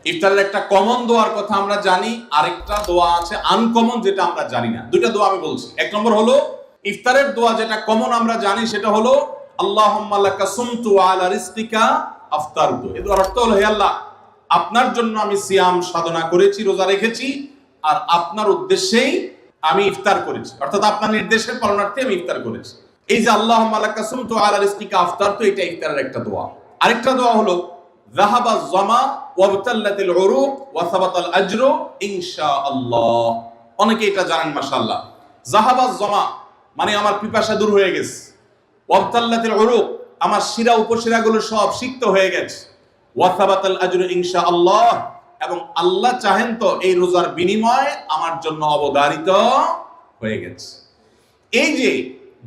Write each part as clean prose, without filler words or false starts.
ইফতারের একটা কমন দোয়ার কথা আমরা জানি, আরেকটা দোয়া আছে আনকমন, যেটা আমরা জানি না। দুইটা দোয়া আমি বলছি। এক নম্বর হলো ইফতারের দোয়া, যেটা কমন আমরা জানি, সেটা হলো আল্লাহুম্মা লাকা সুমতু ওয়া আলা রিজকিকা আফতারতু। এর অর্থ হলো, হে আল্লাহ, আপনার জন্য আমি সিয়াম সাধনা করেছি, রোজা রেখেছি, আর আপনার উদ্দেশ্যেই আমি ইফতার করেছি, অর্থাৎ আপনার নির্দেশের পালনার্থে আমি ইফতার করেছি। এই যে আল্লাহুম্মা লাকা সুমতু ওয়া আলা রিজকিকা আফতারতু, এটা ইফতারের একটা দোয়া। আরেকটা দোয়া হলো যাহাবা যামা ওয়াবতাল্লাতিল উরুক ওয়া সাবাতাল আজরু ইনশাআল্লাহ। অনেকে এটা জানেন, মাশাআল্লাহ। যাহাবা যামা মানে আমার পিপাসা দূর হয়ে গেছে, ওয়াবতাল্লাতিল উরুক আমার শিরা উপশিরাগুলো সব সিক্ত হয়ে গেছে, ওয়া সাবাতাল আজরু ইনশাআল্লাহ এবং আল্লাহ চাহেন তো এই রোজার বিনিময় আমার জন্য অবধারিত হয়ে গেছে। এই যে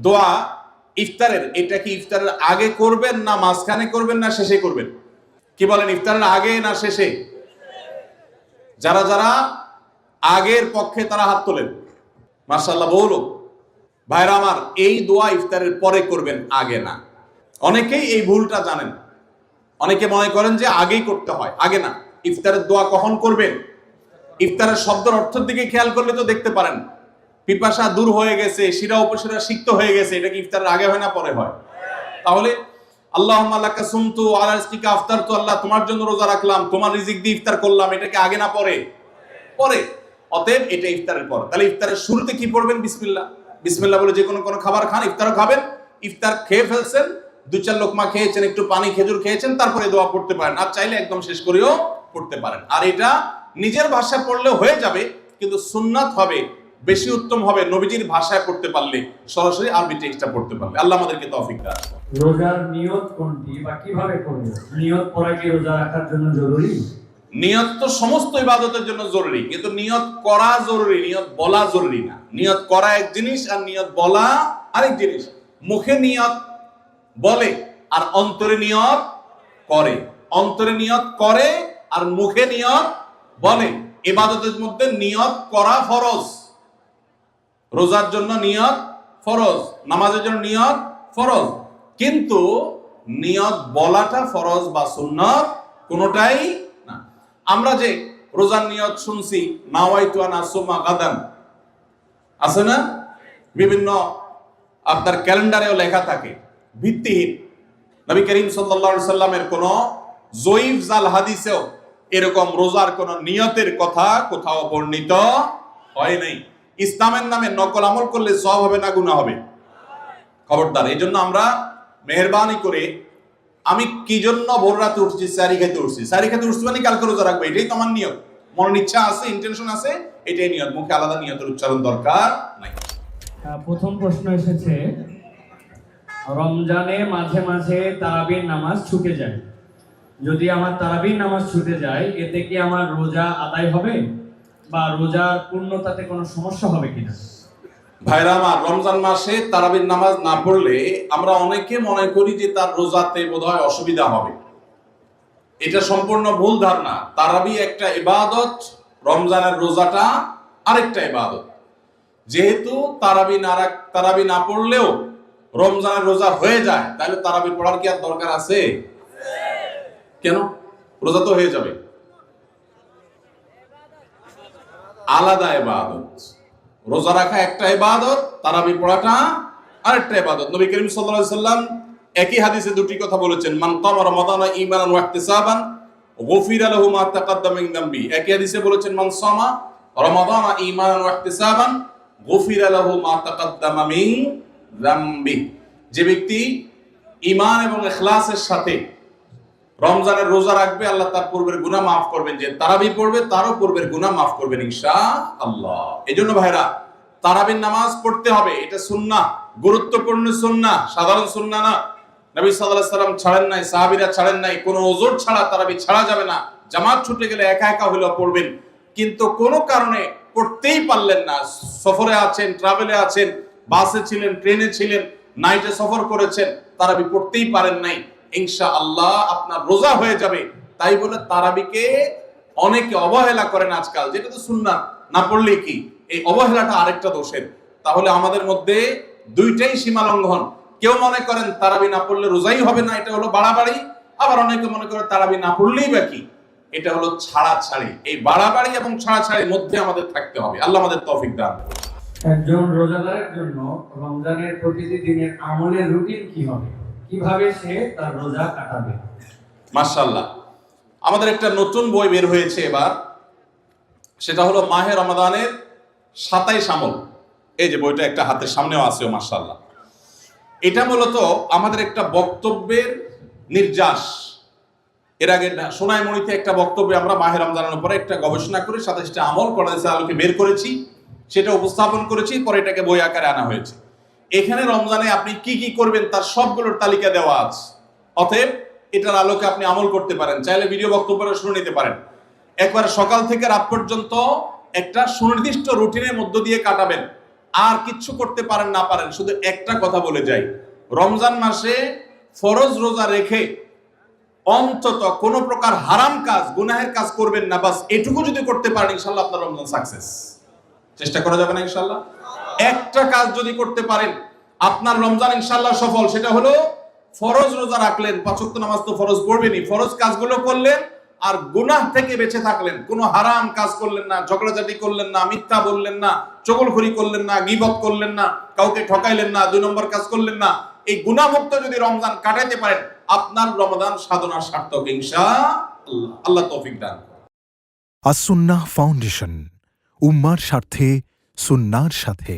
দোয়া ইফতারের, এটা কি ইফতারের আগে করবেন না মাঝখানে করবেন না শেষে করবেন? কি বলেন, ইফতারের আগে না শেষে? যারা যারা আগের পক্ষে তারা হাত তোলেন, মাশাআল্লাহ। বলো ভাইরা আমার, এই দোয়া ইফতারের পরে করবেন, আগে না। অনেকেই এই ভুলটা জানেন, অনেকে মনে করেন যে আগেই করতে হয়, আগে না। ইফতারের দোয়া কখন করবেন? ইফতারের শব্দের অর্থের দিকে খেয়াল করলে তো দেখতে পারেন, পিপাসা দূর হয়ে গেছে, শিরা উপশিরা সিক্ত হয়ে গেছে, এটা কি ইফতারের আগে হয় না পরে হয়? তাহলে আল্লাহুম্মা লাকা সুমতু ওয়া আলা রিজকিকা আফতারতু, আল্লাহ তোমার জন্য রোজা রাখলাম, তোমার রিজিক দিয়ে ইফতার করলাম, এটা কি আগে না পরে? পরে। অতএব এটা ইফতারের পর। তাহলে ইফতারের শুরুতে কি পড়বেন? বিসমিল্লাহ। বিসমিল্লাহ বলে যে কোনো খাবার খান, ইফতারও খাবেন। ইফতার খেয়ে ফেলছেন, 2-4 লোকমা খেয়েছেন, একটু পানি খেজুর খেয়েছেন, তারপরে দোয়া পড়তে পারেন। আর চাইলে একদম শেষ করেও পড়তে পারেন। আর এটা নিজের ভাষায় পড়লে হয়ে যাবে, কিন্তু সুন্নাত হবে, বেশি উত্তম হবে নবীজির ভাষায় পড়তে পারলে, সরাসরি আরবি টেক্সটটা পড়তে পারলে। আল্লাহ আমাদেরকে তৌফিক দান করুন। রোজার নিয়ত কোনটি বা কিভাবে করব? নিয়ত করা কি রোজা রাখার জন্য জরুরি? নিয়ত তো সমস্ত ইবাদতের জন্য জরুরি, কিন্তু নিয়ত করা জরুরি, নিয়ত বলা জরুরি না। নিয়ত করা এক জিনিস আর নিয়ত বলা আরেক জিনিস। মুখে নিয়ত বলে আর অন্তরে নিয়ত করে, অন্তরে নিয়ত করে আর মুখে নিয়ত বলে। ইবাদতের মধ্যে নিয়ত করা ফরজ। রোজার জন্য নিয়ত ফরজ, নামাজের জন্য নিয়ত ফরজ, কিন্তু নিয়ত বলাটা ফরজ বা সুন্নাত কোনোটাই না। আমরা যে রোজার নিয়ত শুনছি, নাওয়াইতু আন আসুমা গাদান, আছে না? বিভিন্ন আপনার ক্যালেন্ডারেও লেখা থাকে, ভিত্তিহীন। নবী করিম সাল্লাল্লাহু আলাইহি সাল্লামের কোন জয়ীফ জাল হাদিসেও এরকম রোজার কোন নিয়তের কথা কোথাও বর্ণিত হয় নাই। ইসলামের নামে নকল আমল করলে সওয়াব হবে না গুনাহ হবে? খবরদার। এই জন্য আমরা মেহেরবানি করে, আমি কি জন্য ভোর রাতে উঠছি? সারি খেতে উঠছি। সারি খেতে উঠছি মানে কালকে রোজা রাখবো, এটাই তো আমার নিয়ত। মনের ইচ্ছা আছে, ইন্টেনশন আছে, এটাই নিয়ত। মুখে আলাদা নিয়তের উচ্চারণ দরকার নাই। প্রথম প্রশ্ন এসেছে, রমজানে মাঝে মাঝে তারাবির নামাজ ছুটে যায়। যদি আমার তারাবির নামাজ ছুটে যায়, এতে কি আমার রোজা আদায় হবে বা রোজার পূর্ণতাতে কোনো সমস্যা হবে কিনা? ভাইরা আমার, রমজান মাসে তারাবির নামাজ না পড়লে আমরা অনেকে মনে করি যে তার রোজাতে বোধহয় অসুবিধা হবে। এটা সম্পূর্ণ ভুল ধারণা। তারাবি একটা ইবাদত, রমজানের রোজাটা আরেকটা ইবাদত। যেহেতু তারাবি না পড়লেও রমজানের রোজা হয়ে যায়, তাহলে তারাবি পড়ার কি আর দরকার আছে? কেন? রোজা তো হয়ে যাবে। আলাদা ইবাদত। রোজা রাখা একটা ইবাদত, তারাবি পড়াটা আরেকটা ইবাদত। নবী করিম সাল্লাল্লাহু আলাইহি সাল্লাম একই হাদিসে দুটি কথা বলেছেন, মান কামা রমাদানা ঈমানান ওয়া ইহতিসাবান গুফিরা লাহু মা তাকাদ্দামা মিন যামবি। একই হাদিসে বলেছেন, মান সামা রমাদানা ঈমানান ওয়া ইহতিসাবান গুফিরা লাহু মা তাকাদ্দামা মিন যামবি। যে ব্যক্তি ঈমান এবং ইখলাসের সাথে রমজানের রোজা রাখবে, আল্লাহ তার পূর্বের গুনাহ মাফ করবেন। যে তারাবি পড়বে, তারও পূর্বের গুনাহ মাফ করবেন ইনশাআল্লাহ। এজন্য ভাইরা, তারাবির নামাজ পড়তে হবে, এটা সুন্নাহ, গুরুত্বপূর্ণ সুন্নাহ, সাধারণ সুন্নাহ না। নবী সাল্লাল্লাহু আলাইহি সাল্লাম ছাড়েন নাই, সাহাবীরা ছাড়েন নাই। কোনো ওযর ছাড়া তারাবি ছাড়া যাবে না। জামাত ছুটে গেলে একা একা হলেও পড়বেন, কিন্তু কোনো কারণে পড়তেই পারলেন না, সফরে আছেন, ট্রাভেলে আছেন, বাসে ছিলেন, ট্রেনে ছিলেন, নাইটে সফর করেছেন, তারাবি পড়তেই পারেন নাই, ইনশাআল্লাহ আপনার রোজা হয়ে যাবে। তাই বলে তারাবিকে অনেকে অবহেলা করেন আজকাল, যেটা তো সুন্নাত, না পড়লে কি? এই অবহেলাটা আরেকটা দোষের। তাহলে আমাদের মধ্যে দুইটাই সীমা লঙ্ঘন। কেউ মনে করেন তারাবি না পড়লে রোজাই হবে না, এটা হলো বাড়াবাড়ি। আবার অনেকে মনে করে তারাবি না পড়লেই বা কি, এটা হলো ছাড়াছাড়ি। এই বাড়াবাড়ি এবং ছাড়াছাড়ির মধ্যে আমাদের থাকতে হবে। আল্লাহ আমাদের তৌফিক দান। একজন রোজাদারের জন্য রমজানের প্রতিটি দিনের আমলের রুটিন কি হবে, কিভাবে সে তার রোজা কাটাবে? মাশাআল্লাহ, আমাদের একটা নতুন বই বের হয়েছে এবার, সেটা হলো মাহে রমাদানের 27 আমল। এই যে বইটা একটা হাতের সামনেও আছে, মাশাআল্লাহ। এটা মূলত আমাদের একটা বক্তব্যের নির্যাস। এর আগে সোনাইমণিতে একটা বক্তব্যে আমরা মাহে রমজানের উপরে একটা গবেষণা করে 27টা আমল কোরআনের আলোকে বের করেছি, সেটা উপস্থাপন করেছি, পরে এটাকে বই আকারে আনা হয়েছে। এখানে রমজানে আপনি কি কি করবেন তার সবগুলোর তালিকা দেওয়া আছে। অতএব এটার আলোকে আপনি আমল করতে পারেন, চাইলে ভিডিও বক্তব্যটা শুনে নিতে পারেন। একবার সকাল থেকে রাত পর্যন্ত একটা সুনির্দিষ্ট রুটিনের মধ্য দিয়ে কাটাবেন। আর কিচ্ছু করতে পারেন না পারেন, শুধু একটা কথা বলে যাই, রমজান মাসে ফরজ রোজা রেখে অন্তত কোনো প্রকার হারাম কাজ, গুনাহের কাজ করবেন না। বাস এটুকু যদি করতে পারেন, ইনশাআল্লাহ আপনার রমজান সাকসেস। চেষ্টা করা যাবে না ইনশাআল্লাহ? একটা কাজ যদি করতে পারেন, আপনার রমজান ইনশাআল্লাহ সফল। সেটা হলো ফরজ রোজা রাখলেন, 5 ওয়াক্ত নামাজ তো ফরজ পড়বেনই, ফরজ কাজগুলো করলেন, আর গুনাহ থেকে বেঁচে থাকলেন। কোনো হারাম কাজ করলেন না, ঝগড়াঝাটি করলেন না, মিথ্যা বললেন না, চগলখড়ি করলেন না, গীবত করলেন না, কাউকে ঠকাইলেন না, 2 নম্বর কাজ করলেন না। এই গুনাহমুক্ত যদি রমজান কাটাইতে পারেন, আপনার রমজান সাধনার সার্থক ইনশাআল্লাহ। আল্লাহ তৌফিক দান। আসুন্নাহ ফাউন্ডেশন, উম্মার স্বার্থে সুন্নাহর সাথে।